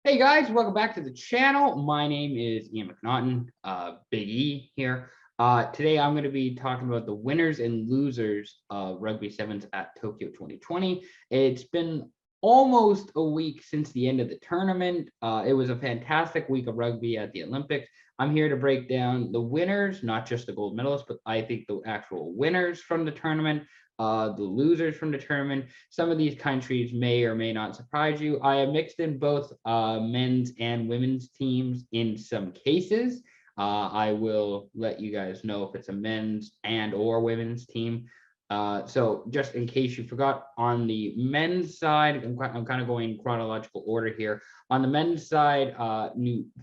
Hey guys, welcome back to the channel. My name is Ian McNaughton, Big E here. Today I'm going to be talking about the winners and losers of Rugby Sevens at Tokyo 2020. It's been almost a week since the end of the tournament. It was a fantastic week of rugby at the Olympics. I'm here to break down the winners, not just the gold medalists, but I think the actual winners from the tournament, the losers from the tournament. Some of these countries may or may not surprise you. I have mixed in both men's and women's teams in some cases. I will let you guys know if it's a men's and or women's team. So just in case you forgot, on the men's side, I'm kind of going in chronological order here. On the men's side,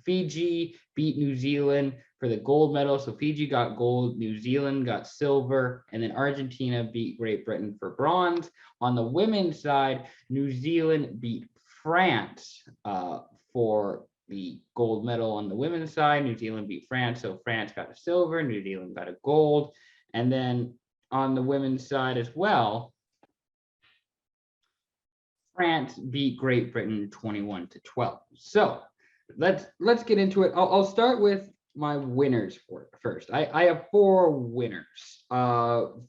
Fiji beat New Zealand for the gold medal. So Fiji got gold, New Zealand got silver, and then Argentina beat Great Britain for bronze. On the women's side, New Zealand beat France for the gold medal on the women's side. New Zealand beat France, so France got a silver, New Zealand got a gold. And then on the women's side as well, France beat Great Britain 21-12. So let's get into it. I'll start with my winners for first. I have four winners.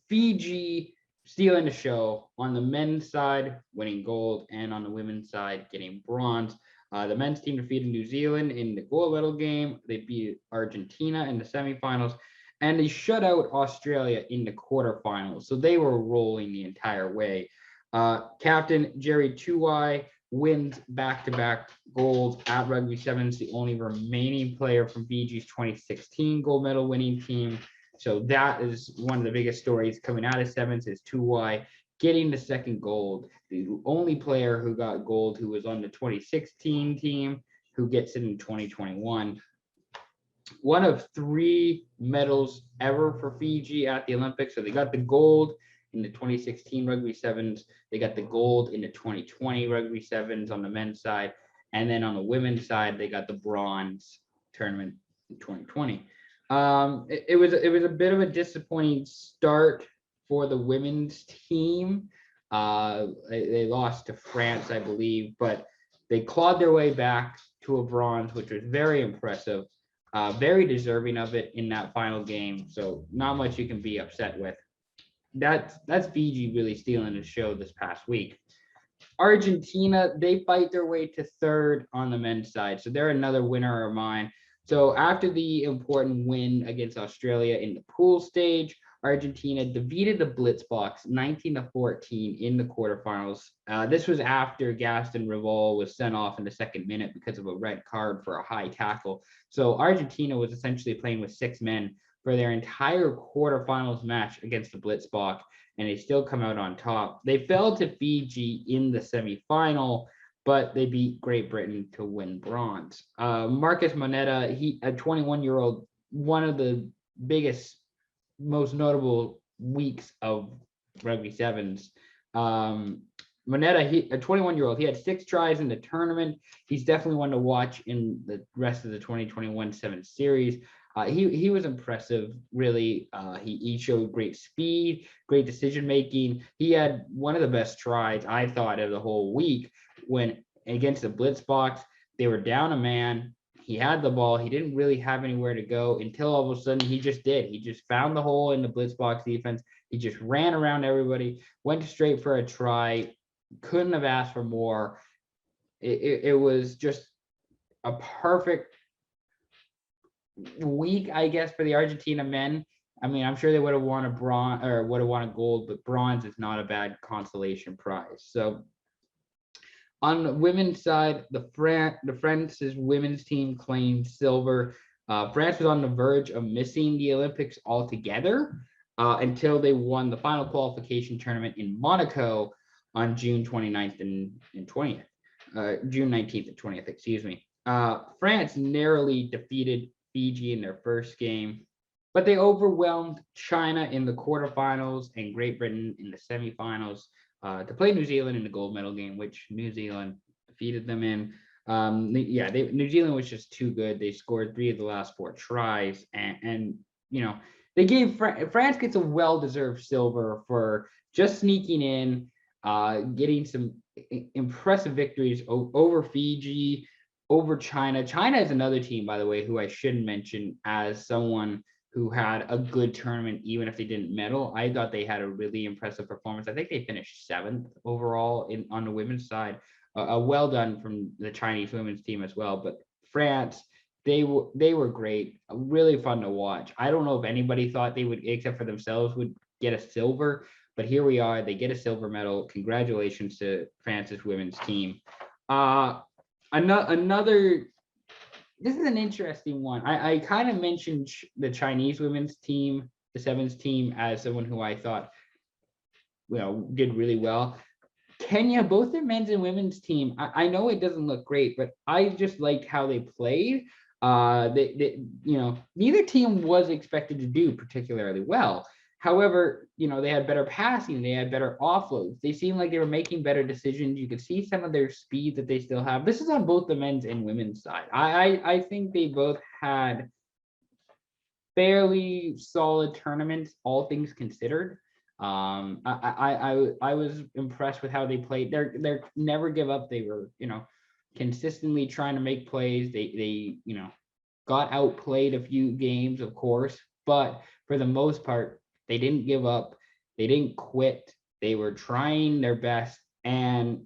Fiji stealing the show on the men's side, winning gold, and on the women's side, getting bronze. The men's team defeated New Zealand in the gold medal game. They beat Argentina in the semifinals, and they shut out Australia in the quarterfinals. So they were rolling the entire way. Captain Jerry Tuwai wins back-to-back golds at Rugby Sevens, the only remaining player from Fiji's 2016 gold medal winning team. So that is one of the biggest stories coming out of Sevens, is Tuwai getting the second gold. The only player who got gold who was on the 2016 team, who gets it in 2021. One of three medals ever for Fiji at the Olympics. So they got the gold in the 2016 Rugby Sevens. They got the gold in the 2020 Rugby Sevens on the men's side. And then on the women's side, they got the bronze tournament in 2020. It was a bit of a disappointing start for the women's team. They lost to France, I believe, but they clawed their way back to a bronze, which was very impressive. Very deserving of it in that final game. So not much you can be upset with. That's Fiji really stealing the show this past week. Argentina, they fight their way to third on the men's side. So they're another winner of mine. So after the important win against Australia in the pool stage, Argentina defeated the Blitzboks 19-14 in the quarterfinals. This was after Gaston Rivol was sent off in the second minute because of a red card for a high tackle. So Argentina was essentially playing with 6 men for their entire quarterfinals match against the Blitzbok, and they still come out on top. They fell to Fiji in the semifinal, but they beat Great Britain to win bronze. Marcus Moneta, a 21-year-old, one of the biggest, most notable weeks of Rugby Sevens. Moneta, a 21-year-old, he had 6 tries in the tournament. He's definitely one to watch in the rest of the 2021 Sevens series. He was impressive, really. He showed great speed, great decision making. He had one of the best tries, I thought, of the whole week when against the Blitzboks. They were down a man. He had the ball. He didn't really have anywhere to go until all of a sudden he just did. He just found the hole in the Blitzboks defense. He just ran around everybody, went straight for a try. Couldn't have asked for more. It was just a perfect week, I guess, for the Argentina men. I mean, I'm sure they would have won a bronze or would have won a gold, but bronze is not a bad consolation prize. So on the women's side, the France's women's team claimed silver. France was on the verge of missing the Olympics altogether until they won the final qualification tournament in Monaco on June 29th and 20th. June 19th and 20th, excuse me. France narrowly defeated Fiji in their first game, but they overwhelmed China in the quarterfinals and Great Britain in the semifinals to play New Zealand in the gold medal game, which New Zealand defeated them in. New Zealand was just too good. They scored 3 of the last 4 tries, and you know, they gave France gets a well-deserved silver for just sneaking in, getting some impressive victories over Fiji, over China. China is another team, by the way, who I should mention as someone who had a good tournament, even if they didn't medal. I thought they had a really impressive performance. I think they finished 7th overall on the women's side. Well done from the Chinese women's team as well. But France, they were great, really fun to watch. I don't know if anybody thought they would, except for themselves, would get a silver, but here we are. They get a silver medal. Congratulations to France's women's team. Another, this is an interesting one. I kind of mentioned the Chinese women's team, the sevens team, as someone who I thought, did really well. Kenya, both their men's and women's team, I know it doesn't look great, but I just liked how they played. Neither team was expected to do particularly well. However, they had better passing, they had better offloads. They seemed like they were making better decisions. You could see some of their speed that they still have. This is on both the men's and women's side. I think they both had fairly solid tournaments, all things considered. I was impressed with how they played. They're never give up. They were, consistently trying to make plays. They got outplayed a few games, of course, but for the most part, they didn't give up. They didn't quit. They were trying their best. And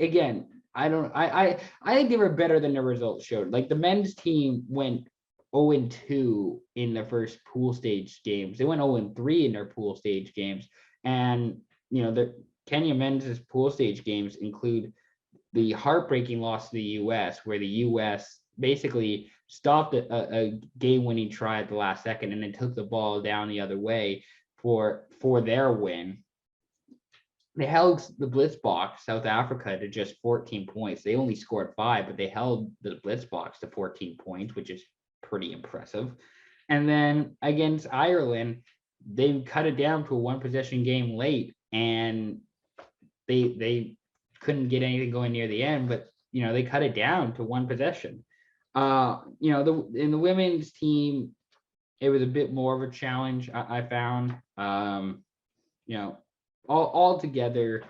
again, I think they were better than the results showed. Like the men's team went 0-2 in their first pool stage games. They went 0-3 in their pool stage games. And, the Kenya men's pool stage games include the heartbreaking loss to the U.S., where the U.S. basically stopped a game-winning try at the last second and then took the ball down the other way for their win. They held the blitz box, South Africa, to just 14 points. They only scored 5, but they held the blitz box to 14 points, which is pretty impressive. And then against Ireland, they cut it down to a 1-possession game late, and they couldn't get anything going near the end, but they cut it down to 1 possession. In the women's team, it was a bit more of a challenge, I found. All together,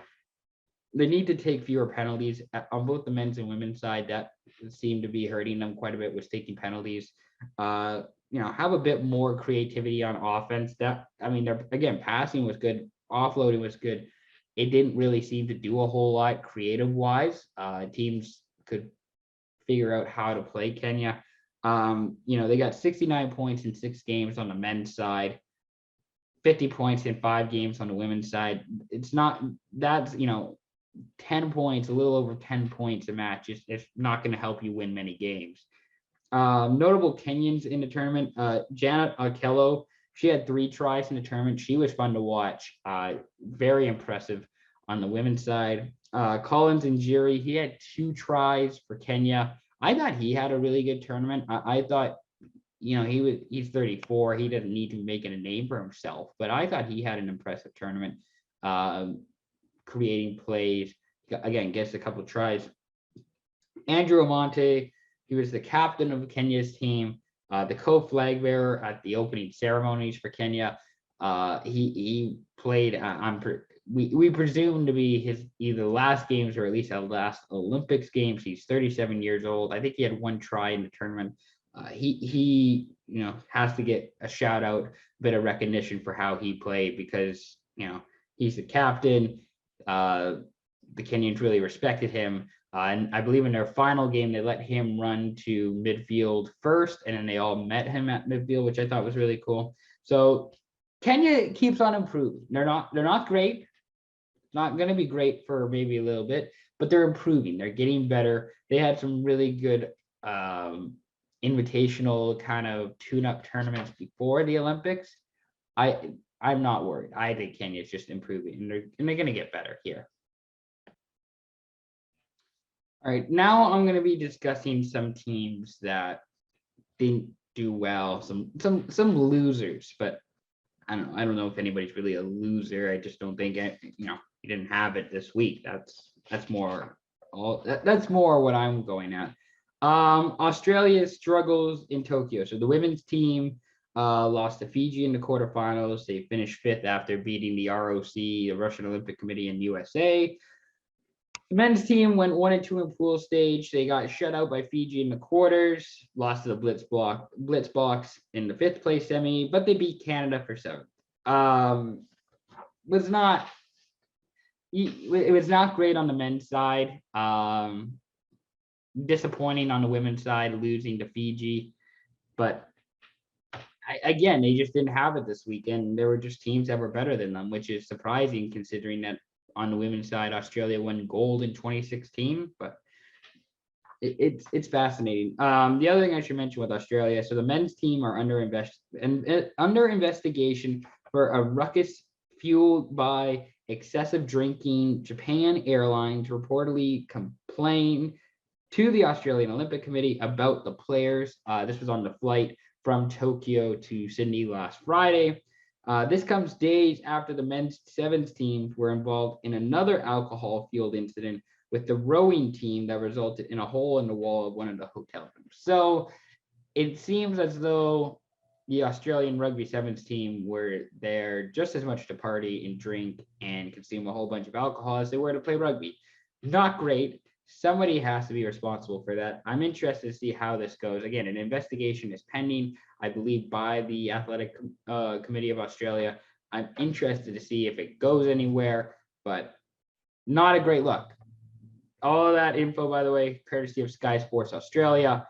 they need to take fewer penalties on both the men's and women's side. That seemed to be hurting them quite a bit, was taking penalties. Have a bit more creativity on offense. Again, passing was good, offloading was good. It didn't really seem to do a whole lot creative wise. Teams could figure out how to play Kenya. They got 69 points in 6 games on the men's side, 50 points in 5 games on the women's side. That's 10 points, a little over 10 points a match. It's not going to help you win many games. Notable Kenyans in the tournament, Janet Okello, she had 3 tries in the tournament. She was fun to watch. Very impressive on the women's side. Collins Njeri, he had 2 tries for Kenya. I thought he had a really good tournament. I thought, he's 34. He doesn't need to be making a name for himself, but I thought he had an impressive tournament, creating plays. Again, gets a couple of tries. Andrew Amonte, he was the captain of Kenya's team, the co-flag bearer at the opening ceremonies for Kenya. He played, we presume to be his either last games or at least his last Olympics games. He's 37 years old. I think he had 1 try in the tournament. He has to get a shout out, a bit of recognition for how he played, because he's the captain. The Kenyans really respected him. And I believe in their final game, they let him run to midfield first, and then they all met him at midfield, which I thought was really cool. So Kenya keeps on improving. They're not great, not going to be great for maybe a little bit, but they're improving. They're getting better. They had some really good invitational kind of tune-up tournaments before the Olympics. I'm not worried. I think Kenya is just improving, and they're going to get better here. All right, now I'm going to be discussing some teams that didn't do well, some losers, but I don't know if anybody's really a loser. I just don't think you didn't have it this week. That's more what I'm going at. Australia struggles in Tokyo. So the women's team lost to Fiji in the quarterfinals. They finished 5th after beating the ROC, the Russian Olympic Committee, and USA. The men's team went 1-2 in pool stage. They got shut out by Fiji in the quarters, lost to the blitz box in the 5th place semi, but they beat Canada for 7th. It was not great on the men's side. Disappointing on the women's side, losing to Fiji, but again, they just didn't have it this weekend. There were just teams that were better than them, which is surprising considering that on the women's side, Australia won gold in 2016, but it's fascinating. The other thing I should mention with Australia, so the men's team are under investigation for a ruckus fueled by excessive drinking. Japan Airlines reportedly complained to the Australian Olympic Committee about the players. This was on the flight from Tokyo to Sydney last Friday. This comes days after the men's sevens teams were involved in another alcohol-fueled incident with the rowing team that resulted in a hole in the wall of one of the hotel rooms. So it seems as though the Australian rugby sevens team were there just as much to party and drink and consume a whole bunch of alcohol as they were to play rugby. Not great. Somebody has to be responsible for that. I'm interested to see how this goes. Again, an investigation is pending, I believe, by the Athletic Committee of Australia. I'm interested to see if it goes anywhere, but not a great look. All of that info, by the way, courtesy of Sky Sports Australia.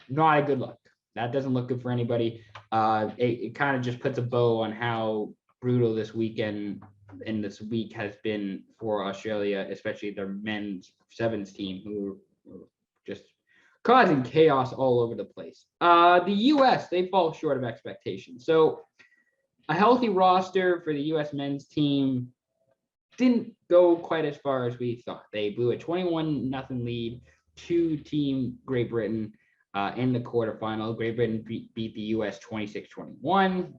Not a good look. That doesn't look good for anybody. It kind of just puts a bow on how brutal this weekend and this week has been for Australia, especially their men's sevens team, who were just causing chaos all over the place. The US, they fall short of expectations. So a healthy roster for the US men's team didn't go quite as far as we thought. They blew a 21-0 lead to Team Great Britain in the quarterfinal. Great Britain beat the US 26-21.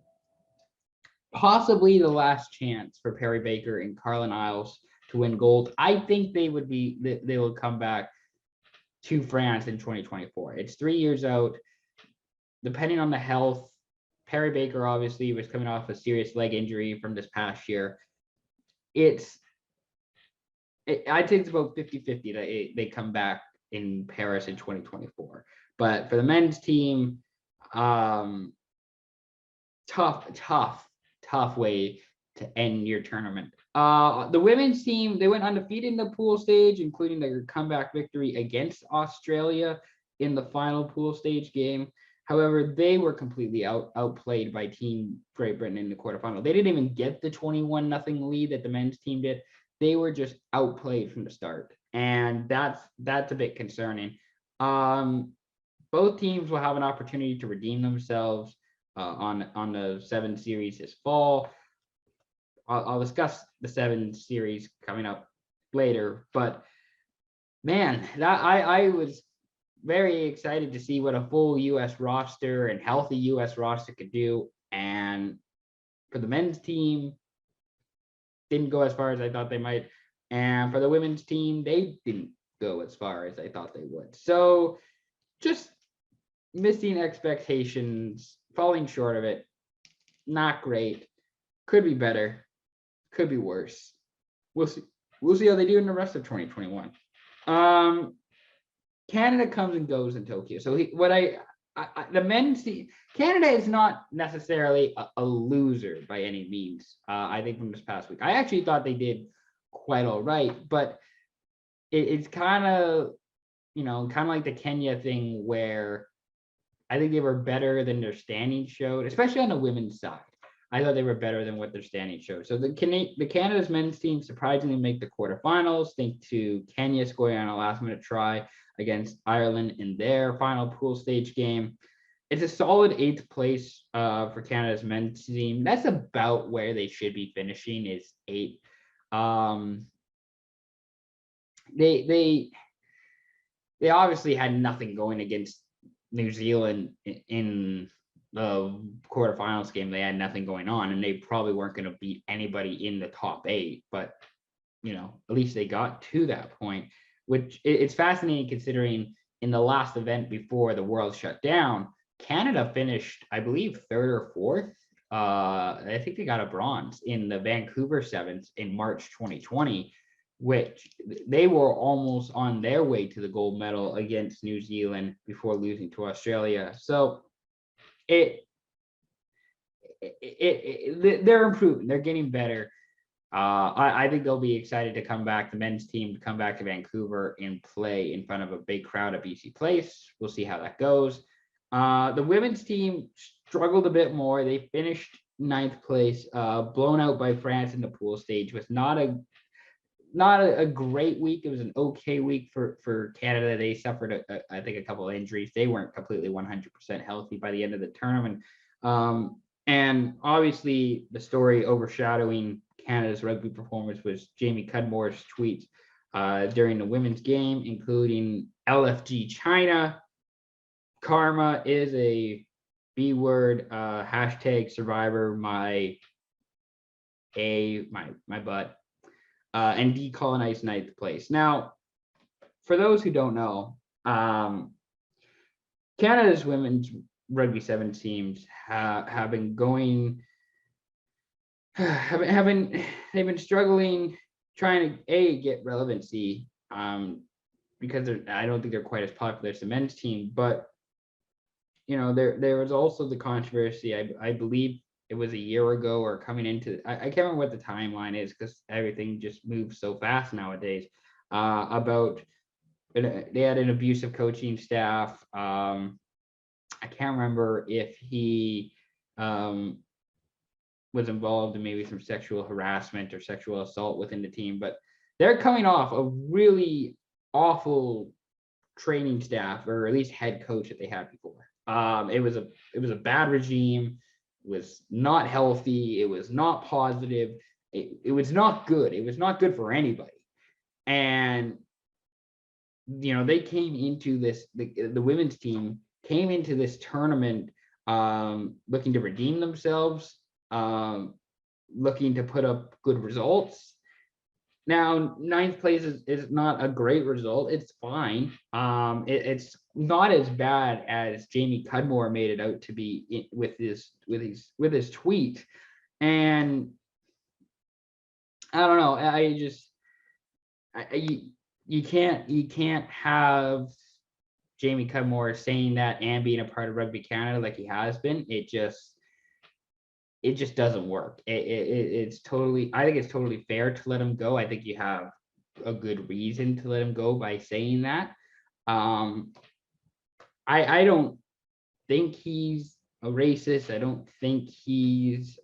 Possibly the last chance for Perry Baker and Carlin Isles to win gold. I think they will come back to France in 2024. It's 3 years out. Depending on the health, Perry Baker obviously was coming off a serious leg injury from this past year. I think it's about 50-50 that they come back in Paris in 2024. But for the men's team, tough way to end your tournament. The women's team, they went undefeated in the pool stage, including their comeback victory against Australia in the final pool stage game. However, they were completely outplayed by Team Great Britain in the quarterfinal. They didn't even get the 21-0 lead that the men's team did. They were just outplayed from the start, and that's a bit concerning. Both teams will have an opportunity to redeem themselves on the 7 series this fall. I'll discuss the 7 series coming up later, but man, that I was very excited to see what a full US roster and healthy US roster could do. And for the men's team, didn't go as far as I thought they might. And for the women's team, they didn't go as far as I thought they would. So just missing expectations, falling short of it. Not great. Could be better. Could be worse. We'll see. We'll see how they do in the rest of 2021. Canada comes and goes in Tokyo. So the men's team, Canada is not necessarily a loser by any means. I think from this past week, I actually thought they did quite all right, but it's kind of like the Kenya thing where I think they were better than their standing showed, especially on the women's side. I thought they were better than what their standing showed. So the Canada's men's team surprisingly make the quarterfinals, thanks to Kenya scoring on a last-minute try against Ireland in their final pool stage game. It's a solid 8th place for Canada's men's team. That's about where they should be finishing, is 8. They obviously had nothing going against New Zealand in the quarterfinals game. They had nothing going on, and they probably weren't going to beat anybody in the top 8, but at least they got to that point, which it's fascinating considering in the last event before the world shut down, Canada finished, I believe, 3rd or 4th. I think they got a bronze in the Vancouver Sevens in March 2020. which they were almost on their way to the gold medal against New Zealand before losing to Australia. So they're improving, they're getting better. I think they'll be excited to come back, the men's team to come back to Vancouver and play in front of a big crowd at BC Place. We'll see how that goes. The women's team struggled a bit more. They finished 9th place, blown out by France in the pool stage. Was not a great week. It was an okay week for Canada. They suffered, I think, a couple of injuries. They weren't completely 100% healthy by the end of the tournament. And obviously, the story overshadowing Canada's rugby performance was Jamie Cudmore's tweets during the women's game, including LFG China. Karma is a B word, hashtag survivor, my butt, and decolonize 9th place. Now, for those who don't know, Canada's women's rugby 7 teams have been going, they've been struggling trying to get relevancy, because I don't think they're quite as popular as the men's team. But you know, there was also the controversy, I believe it was a year ago or coming into, I can't remember what the timeline is because everything just moves so fast nowadays, about they had an abusive coaching staff. I can't remember if he was involved in maybe some sexual harassment or sexual assault within the team, but they're coming off a really awful training staff, or at least head coach that they had before. It was a bad regime. It was not healthy. It was not positive. It was not good. It was not good for anybody. And you know, they came into this, the women's team came into this tournament looking to redeem themselves, looking to put up good results. Now, 9th place is not a great result. It's fine. It's not as bad as Jamie Cudmore made it out to be with his tweet. And I don't know. You can't have Jamie Cudmore saying that and being a part of Rugby Canada like he has been. It just doesn't work. It's totally, I think it's totally fair to let him go. I think you have a good reason to let him go by saying that. I don't think he's a racist. I don't think he's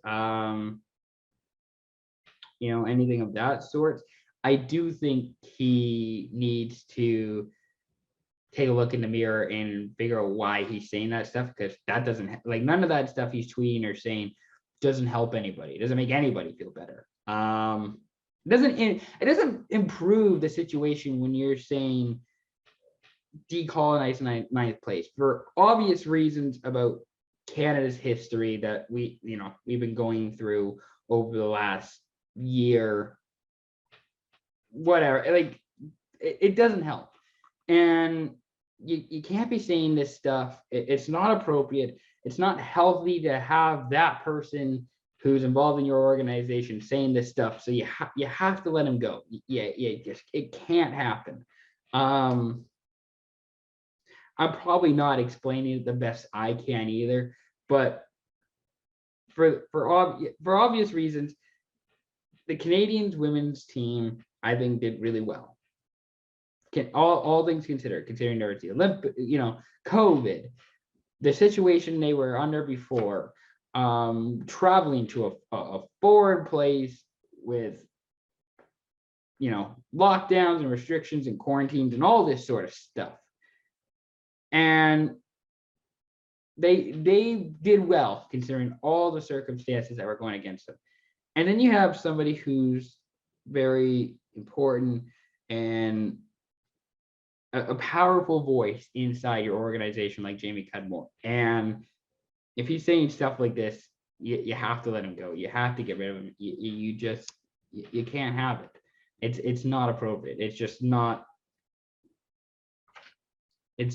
anything of that sort. I do think he needs to take a look in the mirror and figure out why he's saying that stuff, because that doesn't, like, none of that stuff he's tweeting or saying doesn't help anybody. It doesn't make anybody feel better. It doesn't improve the situation when you're saying decolonize 9th place for obvious reasons about Canada's history that we've been going through over the last year. Whatever, like, it doesn't help. And you can't be saying this stuff. It's not appropriate. It's not healthy to have that person who's involved in your organization saying this stuff. So you have to let him go. It can't happen. I'm probably not explaining it the best I can either, but for obvious reasons, the Canadians women's team, I think, did really well. All things considered, considering there was the Olympic, COVID, the situation they were under before, traveling to a foreign place with, lockdowns and restrictions and quarantines and all this sort of stuff. And they did well considering all the circumstances that were going against them. And then you have somebody who's very important and a powerful voice inside your organization like Jamie Cudmore. And if he's saying stuff like this, you have to let him go. You have to get rid of him. You can't have it. It's not appropriate. It's just not. I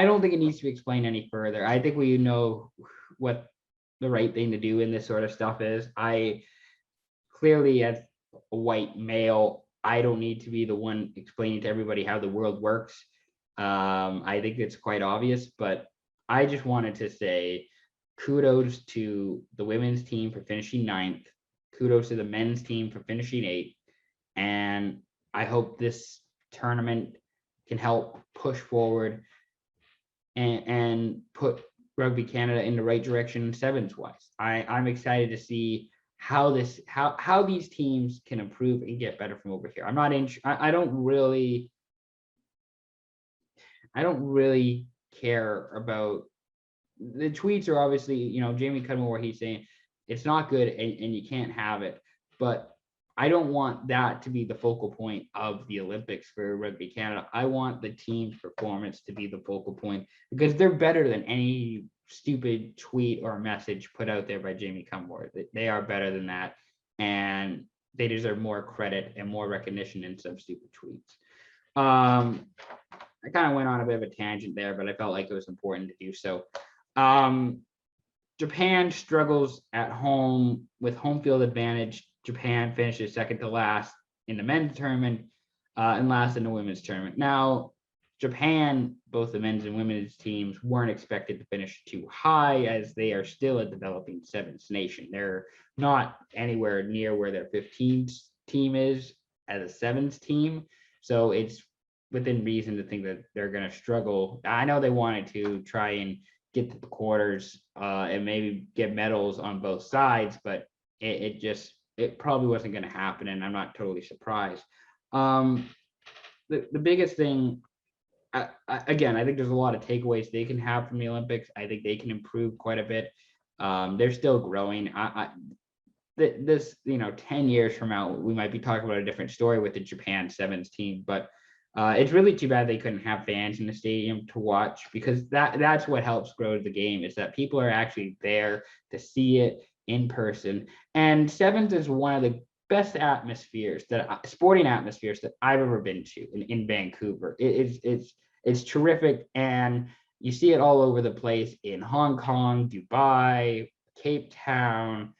don't think it needs to be explained any further. I think we know what the right thing to do in this sort of stuff is. I clearly, as a white male. I don't need to be the one explaining to everybody how the world works. I think it's quite obvious, but I just wanted to say kudos to the women's team for finishing 9th. Kudos to the men's team for finishing 8th. And I hope this tournament can help push forward and put Rugby Canada in the right direction sevens wise. I'm excited to see how these teams can improve and get better from over here. I don't really care about the tweets. Are obviously, Jamie Cudmore, where he's saying it's not good and you can't have it, but I don't want that to be the focal point of the Olympics for Rugby Canada. I want the team's performance to be the focal point, because they're better than any stupid tweet or message put out there by Jamie Cudmore. They are better than that, and they deserve more credit and more recognition than some stupid tweets. I kind of went on a bit of a tangent there, but I felt like it was important to do so. Japan struggles at home with home field advantage. Japan finishes second to last in the men's tournament and last in the women's tournament. Now, Japan, both the men's and women's teams, weren't expected to finish too high, as they are still a developing sevens nation. They're not anywhere near where their 15th team is as a sevens team. So it's within reason to think that they're going to struggle. I know they wanted to try and get to the quarters and maybe get medals on both sides, but it probably wasn't going to happen, and I'm not totally surprised. The biggest thing, again, I think there's a lot of takeaways they can have from the Olympics. I think they can improve quite a bit. They're still growing. This 10 years from now, we might be talking about a different story with the Japan sevens team, but it's really too bad they couldn't have fans in the stadium to watch, because that's what helps grow the game, is that people are actually there to see it in person. And sevens is one of the best sporting atmospheres that I've ever been to in Vancouver. It's terrific, and you see it all over the place in Hong Kong, Dubai, Cape Town,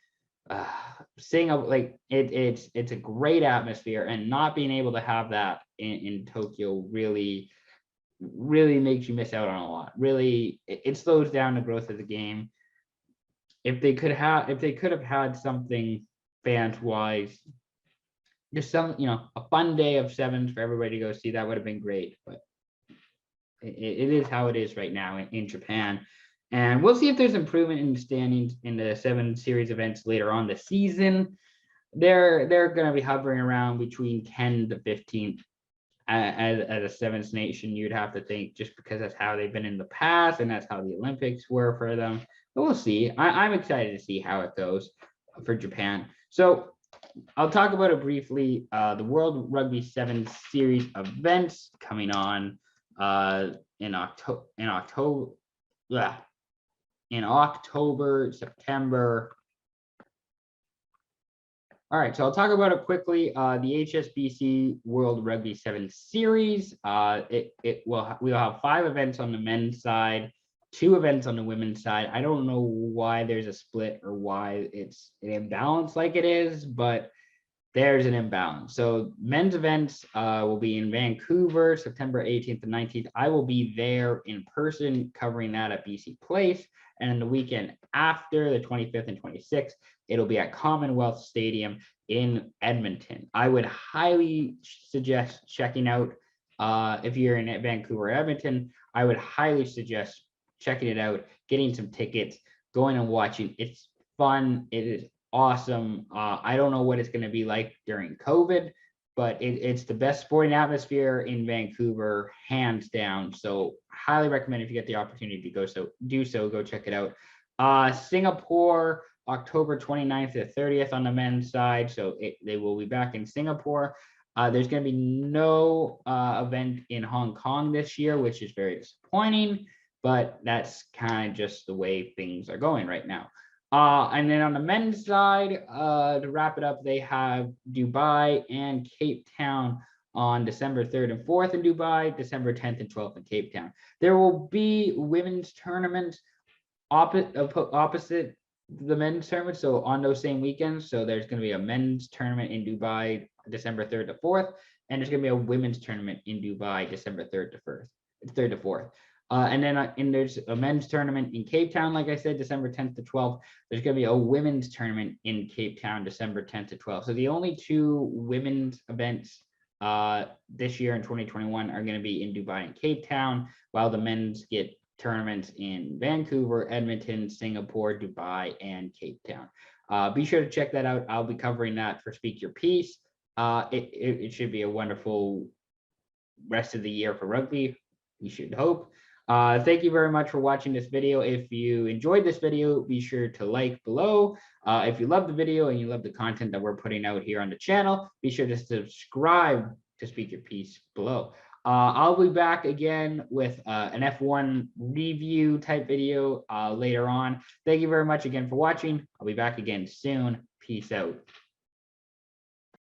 Singapore. Like it's a great atmosphere, and not being able to have that in Tokyo really makes you miss out on a lot. Really, it slows down the growth of the game. If they could have had something fans wise, just some, a fun day of sevens for everybody to go see, that would have been great. But it is how it is right now in Japan. And we'll see if there's improvement in the standings in the 7 series events later on the season. They're going to be hovering around between 10 to 15th as a sevens nation, you'd have to think, just because that's how they've been in the past and that's how the Olympics were for them. But we'll see. I'm excited to see how it goes for Japan. So I'll talk about it briefly. The World Rugby 7 series events coming on in October, September. All right, so I'll talk about it quickly. The HSBC World Rugby 7 series. We'll have 5 events on the men's side, 2 events on the women's side. I don't know why there's a split or why it's an imbalance like it is, but there's an imbalance. So men's events will be in Vancouver, September 18th and 19th. I will be there in person covering that at BC Place. And the weekend after, the 25th and 26th, it'll be at Commonwealth Stadium in Edmonton. I would highly suggest checking out, if you're in Vancouver or Edmonton, I would highly suggest checking it out, getting some tickets, going and watching. It's fun. It is awesome. I don't know what it's going to be like during COVID, but it's the best sporting atmosphere in Vancouver, hands down. So highly recommend, if you get the opportunity to go check it out. Singapore, October 29th to 30th on the men's side. So they will be back in Singapore. There's going to be no event in Hong Kong this year, which is very disappointing, but that's kind of just the way things are going right now. And then on the men's side, to wrap it up, they have Dubai and Cape Town on December 3rd and 4th in Dubai, December 10th and 12th in Cape Town. There will be women's tournaments opposite the men's tournament. So on those same weekends, so there's going to be a men's tournament in Dubai, December 3rd to 4th, and there's going to be a women's tournament in Dubai, December 3rd to 4th. And there's a men's tournament in Cape Town, like I said, December 10th to 12th. There's going to be a women's tournament in Cape Town, December 10th to 12th. So the only two women's events this year in 2021 are going to be in Dubai and Cape Town, while the men's get tournaments in Vancouver, Edmonton, Singapore, Dubai, and Cape Town. Be sure to check that out. I'll be covering that for Speak Your Piece. It should be a wonderful rest of the year for rugby. We should hope. Thank you very much for watching this video. If you enjoyed this video, be sure to like below. If you love the video and you love the content that we're putting out here on the channel, be sure to subscribe to Speak Your Piece below. I'll be back again with an F1 review type video later on. Thank you very much again for watching. I'll be back again soon. Peace out.